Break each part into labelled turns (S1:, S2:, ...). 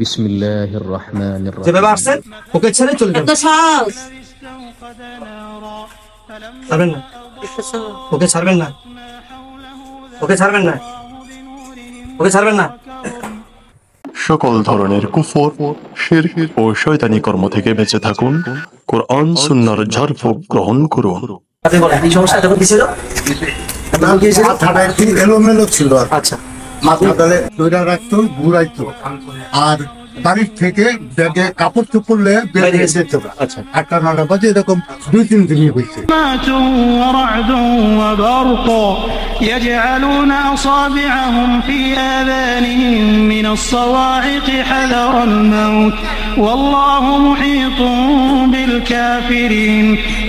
S1: বিসমিল্লাহির রহমানির রহিম।
S2: যেভাবে আসছেন ওকে ছেড়ে চলে যান। ছাড়বেন না, ওকে ছাড়বেন না, ওকে ছাড়বেন না, ওকে ছাড়বেন না।
S3: সকল ধরনের কুফর, শিরক ও শয়তানি কর্ম থেকে বেঁচে থাকুন। কোরআন সুন্নাহর ঝাড়ফুঁক গ্রহণ করুন।
S2: এই সমস্যা যখন কি ছিল? নাম কি ছিল?
S4: মাথাটা একটু এলোমেলো ছিল।
S2: আচ্ছা,
S4: মাথাটা দইরা রাখতো, ঘুরাইতো, আর বাড়ির থেকে ব্যাগে কাপড় চোপড়লে বেরিয়ে যেত।
S2: আচ্ছা,
S4: 8টা 9টা বাজে, এরকম 2-3 দিনই হয়েছে।
S5: ورعد وبرق يجعلون أصابعهم في آذانهم من الصواعق حذر الموت والله محيط بالكافرين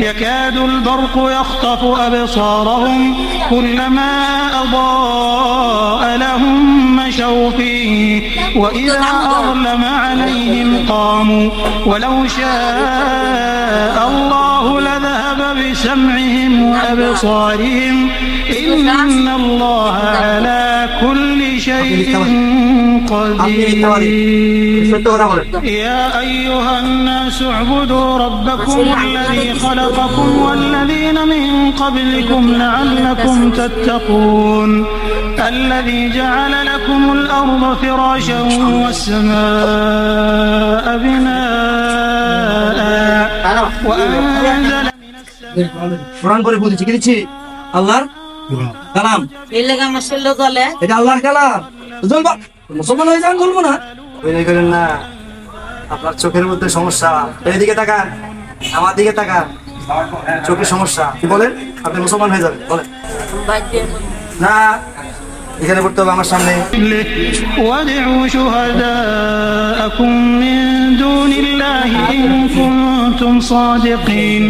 S5: يكاد البرق يخطف أبصارهم كلما أضاء لهم مشوا فيه وإذا أظلم عليهم قاموا ولو شاء الله لذهب بسمعهم وأبصارهم إن الله على كل شيء قدير يا أيها الناس اعبدوا ربكم الذي خلقكم والذين من قبلكم لعلكم تتقون الذي جعل لكم الأرض فراشا والسماء بناء وأنزل
S2: কোরআন পড়ে বুঝেছি কি দিচ্ছি? আল্লাহর কালাম। এটা আল্লাহর কালাম। জ্বলবা মুসলমান হয়ে যান, জ্বলবো না। এই করেন না, আপনার চোখের মধ্যে সমস্যা। এইদিকে তাকান, আমার দিকে তাকান, চোখের সমস্যা। কি বলেন? আপনি মুসলমান হয়ে যাবেন। বলেন না, এখানে পড়তে হবে আমার সামনে।
S5: وادعوا شهداءكم من دون الله إن كنتم صادقين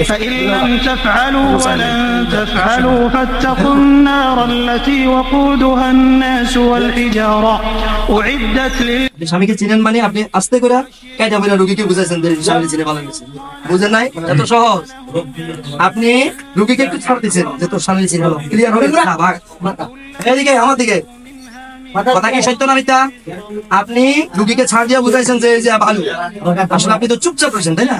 S5: فإن لم تفعلوا ولن تفعلوا فاتقوا النار التي وقودها الناس والحجارة أعدت
S2: স্বামীকে চিনেন মানে আপনি আস্তে করে কাইটা বলে রোগীকে বুঝাইছেন যে স্বামী চিনে ভালো গেছে। বুঝেন নাই? এত সহজ। আপনি রোগীকে একটু ছাড় দিচ্ছেন যে তোর স্বামী চিনে ভালো। ক্লিয়ার হবে না? ভাগ এদিকে, আমার দিকে। কথা কি সত্য না মিথ্যা? আপনি রোগীকে ছাড় দিয়ে বুঝাইছেন যে যে ভালো। আসলে আপনি তো চুপচাপ রয়েছেন, তাই না?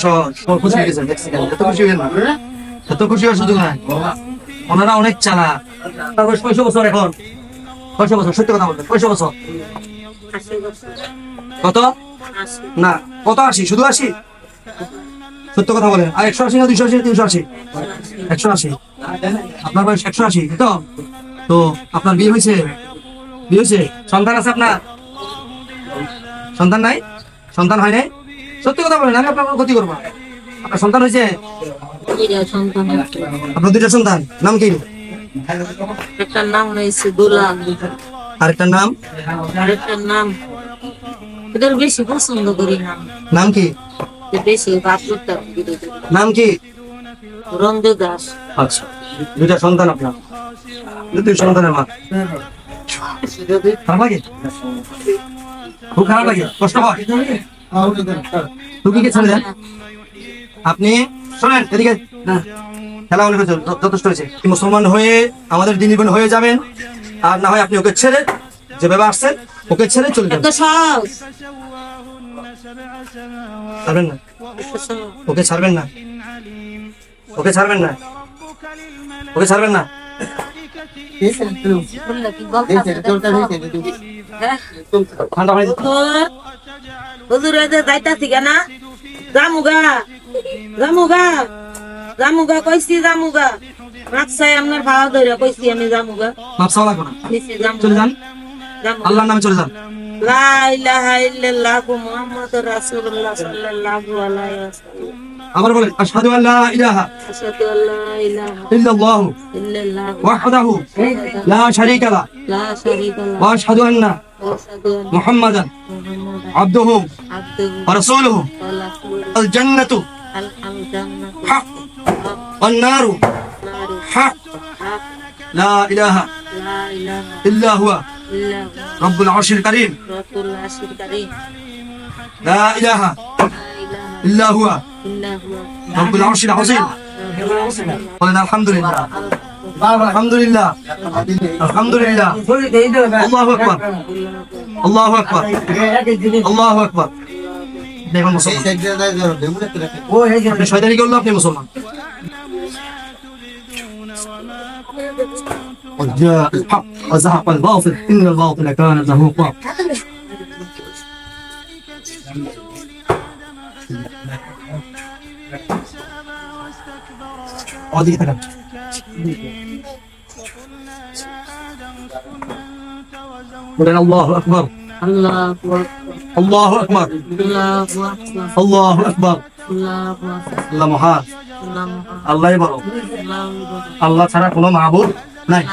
S2: সহজ। খুশি হয়ে গেছেন, দেখছি এত খুশি হয়ে না, এত খুশি হওয়ার সুযোগ নাই। ওনারা অনেক চালাক। 65 বছর এখন। 65 বছর, সত্য কথা বলবেন। 65 বছর। কত? না, কত? 80? শুধু 80? সত্য কথা বলেন। আর 180 না 280 না 380? 180। আপনার বয়স 180 তো? তো আপনার বিয়ে হয়েছে? বিয়ে হয়েছে? সন্তান আছে আপনার? সন্তান নাই? সন্তান হয় নাই? সত্য কথা বলেন, আমি আপনার কোনো ক্ষতি করবো না। আপনার সন্তান হয়েছে? আপনার 2টা সন্তান। নাম কি?
S6: একটা নাম হয়েছে গোলাম,
S2: আরেকটার নাম?
S6: আরেকটার নাম এদের বেশি পছন্দ করি নাম।
S2: নাম কি?
S6: বেশি বাদ করতে
S2: নাম কি?
S6: রঞ্জু দাস।
S2: আচ্ছা, 2টা সন্তান আপনার। 2 সন্তানের মা। খারাপ লাগে? খুব খারাপ লাগে? কষ্ট হয়? রুগীকে ছেড়ে দেন। আপনি শোনেন, এদিকে খেলা অনেক হয়েছে, যথেষ্ট হয়েছে। মুসলমান হয়ে আমাদের দিনী বোন হয়ে যাবেন, আর না হয় আপনি ওকে ছেড়ে যেভাবে আসছেন ওকে ছেড়ে চলে যাবেন। ছাড়বেন না, ওকে ছাড়বেন না, ওকে ছাড়বেন না, ওকে ছাড়বেন না। ঠান্ডা হয়ে
S6: যাইতাছি কেনা জামুগা জামুগা জামুগা কইছি জামুগা মাছাই আপনার ভাড়া ধরে কইছি আমি জামুগা।
S2: মাপসাও লাগবে না, চলে যান, আল্লাহর নামে চলে যান।
S6: লা ইলাহা ইল্লাল্লাহু মুহাম্মাদুর রাসূলুল্লাহ সাল্লাল্লাহু আলাইহি ওয়াসাল্লাম।
S2: আবার বলেন, আশহাদু আল্লা ইলাহা ইল্লাল্লাহু ওয়াহদাহু লা শারীকা লাহু ওয়া আশহাদু আন্না মুহাম্মাদান আবদুহু ওয়া রাসূলুহু আল জান্নাতু হক ওয়ান নারু হক লা ইলাহা ইল্লা হুয়া রব্বুল আরশিল কারীম লা ইলাহা ইল্লা হুয়া রব্বুল আরশিল আযীম। বলেন আলহামদুলিল্লাহ। আলহামদুলিল্লাহ আলহামদুলিল্লাহ আল্লাহু আকবার আল্লাহু আকবার আল্লাহু আকবার দেখুন মুসলমান আপনি শয়তানি করলো আপনি মুসলমান وجاء الحق وزهق الباطل إن الباطل كان زهوقا الله أكبر الله أكبر الله أكبر الله মহান আল্লাহই বড় আল্লাহ ছাড়া কোনো মাবুদ নাই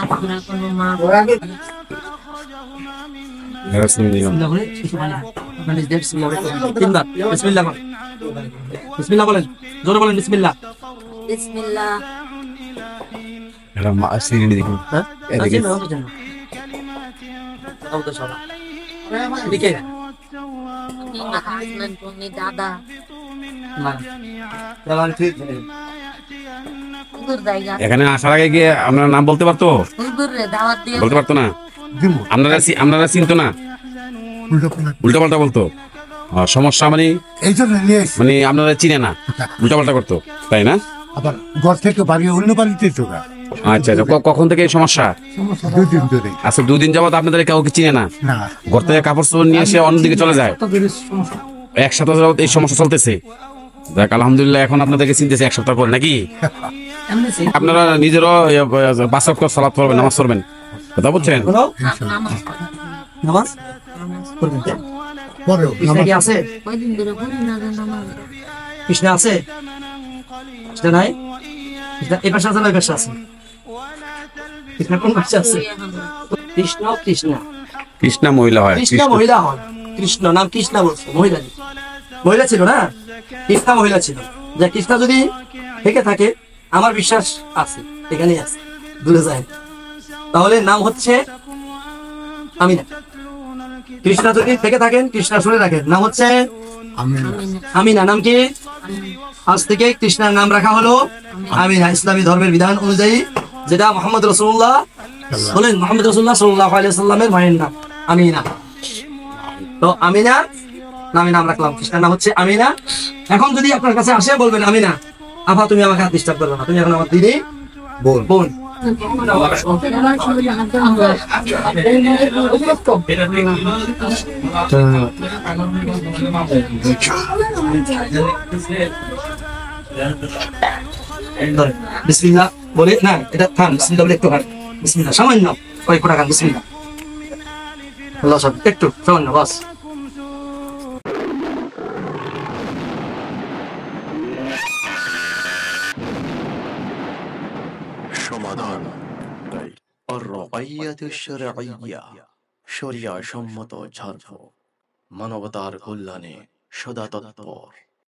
S2: বিসমিল্লাহ বলেন জোরে বলেন বিসমিল্লাহ
S6: বিসমিল্লাহ দাদা
S7: এখানে আসার আগে গিয়ে আপনার নাম বলতে পারতো বলতে পারতো না আপনারা চিনতো না উল্টা পাল্টা বলতো সমস্যা মানে মানে আপনারা চিনে না উল্টা পাল্টা করতো তাই না
S4: আবার ঘর থেকে বাড়ি অন্য বাড়িতে চোখা
S7: আচ্ছা আচ্ছা কখন থেকে এই সমস্যা
S4: 2 দিন ধরে
S7: আচ্ছা 2 দিন যাবত আপনাদের কাউকে চিনে না
S4: না
S7: ঘর থেকে কাপড় চোপড় নিয়ে এসে অন্যদিকে চলে যায় এক সপ্তাহ যাবত এই সমস্যা চলতেছে দেখ আলহামদুলিল্লাহ এখন আপনাদেরকে চিনতেছে এক সপ্তাহ পরে নাকি আপনারা নিজেরও 5 ওয়াক্ত সালাত পড়বেন নামাজ পড়বেন কথা বলছেন
S2: নামাজ পড়বেন
S4: পরেও
S2: কৃষ্ণ কি আছে কৃষ্ণ আছে কৃষ্ণ নাই এই পাশে আছে না ওই পাশে আছে কৃষ্ণ কোন পাশে আছে কৃষ্ণ কৃষ্ণ
S7: কৃষ্ণা মহিলা হয়
S2: কৃষ্ণ মহিলা হয় কৃষ্ণ নাম কৃষ্ণ বলছে মহিলা মহিলা ছিল না কৃষ্ণা মহিলা ছিল যে কৃষ্ণা যদি থেকে থাকে আমার বিশ্বাস আছে এখানেই আছে দূরে যায় তাহলে নাম হচ্ছে আমিনা কৃষ্ণা যদি থেকে থাকেন কৃষ্ণা শুনে রাখেন নাম হচ্ছে আমিনা নাম কি আজ থেকে কৃষ্ণার নাম রাখা হলো আমিনা ইসলামী ধর্মের বিধান অনুযায়ী যেটা মোহাম্মদ রাসূলুল্লাহ বলেন মোহাম্মদ রাসূলুল্লাহ সাল্লাল্লাহু আলাইহি ওয়াসাল্লামের মায়ের নাম আমিনা তো আমিনা নামে নাম রাখলাম কৃষ্ণার নাম হচ্ছে আমিনা এখন যদি আপনার কাছে আসে বলবেন আমিনা আফা তুমি আমাকে হাত ডিস্টার্ব করবে না তুমি এখন আমার দিদি বোন বিসমিল্লাহ বলে না এটা থাম বিসমিল্লাহ বলে একটু বিসমিল্লাহ সামান্য কয়েক টাকা বিসমিল্লাহ আল্লাহ সব একটু সামান্য বাস
S3: সমাধান শরিয়া সম্মত ঝাড়ফুঁক মানবতার কল্যাণে সদা তৎপর।